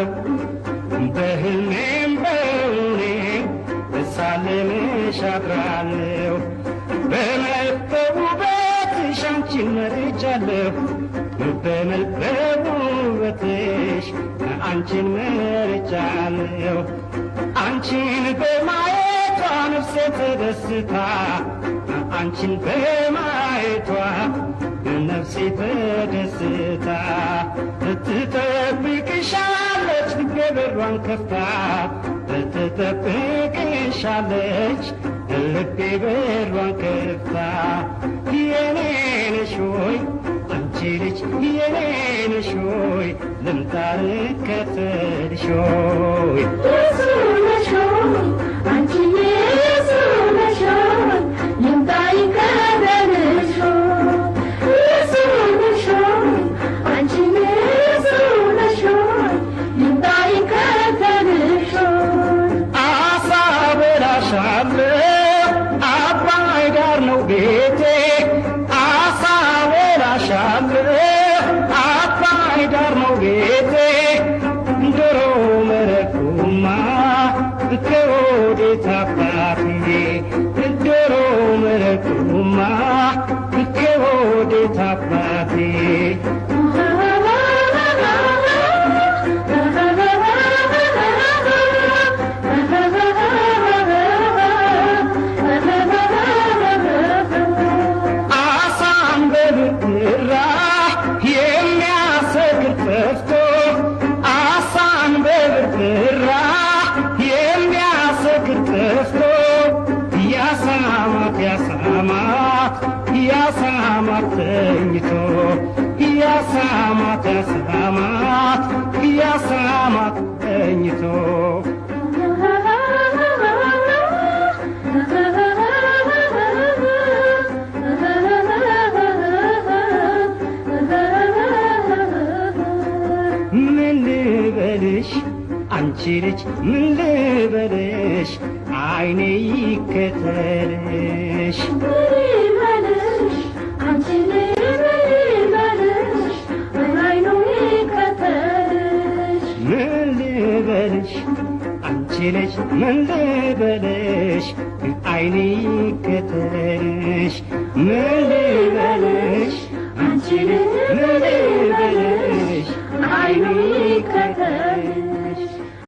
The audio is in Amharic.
አለው በህልሜም በእውኔ ሳልምሽ አድራለሁ በመልክ በውበትሽ አንቺን መርጫለሁ በመልክ በውበትሽ አንቺን መርጫለሁ አንቺን በማየቷ ነፍሴ ተደስታ አንቺን በማየቷ ነፍሴ ተደስታ ትጠብቅሻለች ልቤ በሯን ከፍታ ትጠብቅሻለች ልቤ በሯን ከፍታ የኔ ነሽ ሆይ አንቺ ልጅ የኔ ነሽ ሆይ ልምጣ ልከተልሽ ሆይ አንቺ የሰው ነሽ ሆይ ልምጣ ልከተልሽ አባይ ዳር ነው ቤቴ አሳ በላሻለሁ አባይ ዳር ነው ቤቴ ዶሮ መረቁማ ከወዴት አባቴ ዶሮ መረቁማ ከወዴት አባቴ ያሳማት ተኝቶ ያሳማት ተኝቶ ምን ልበልሽ አንቺ ልጅ ምን ልበልሽ አይኔ ይከተልሽ ምን ልበልሽ አንቺ ልጅ ምን ልበልሽ አይኔ ይከተልሽ ምን ልበልሽ አንቺ ልጅ ምን ልበልሽ አይኔ ይከተልሽ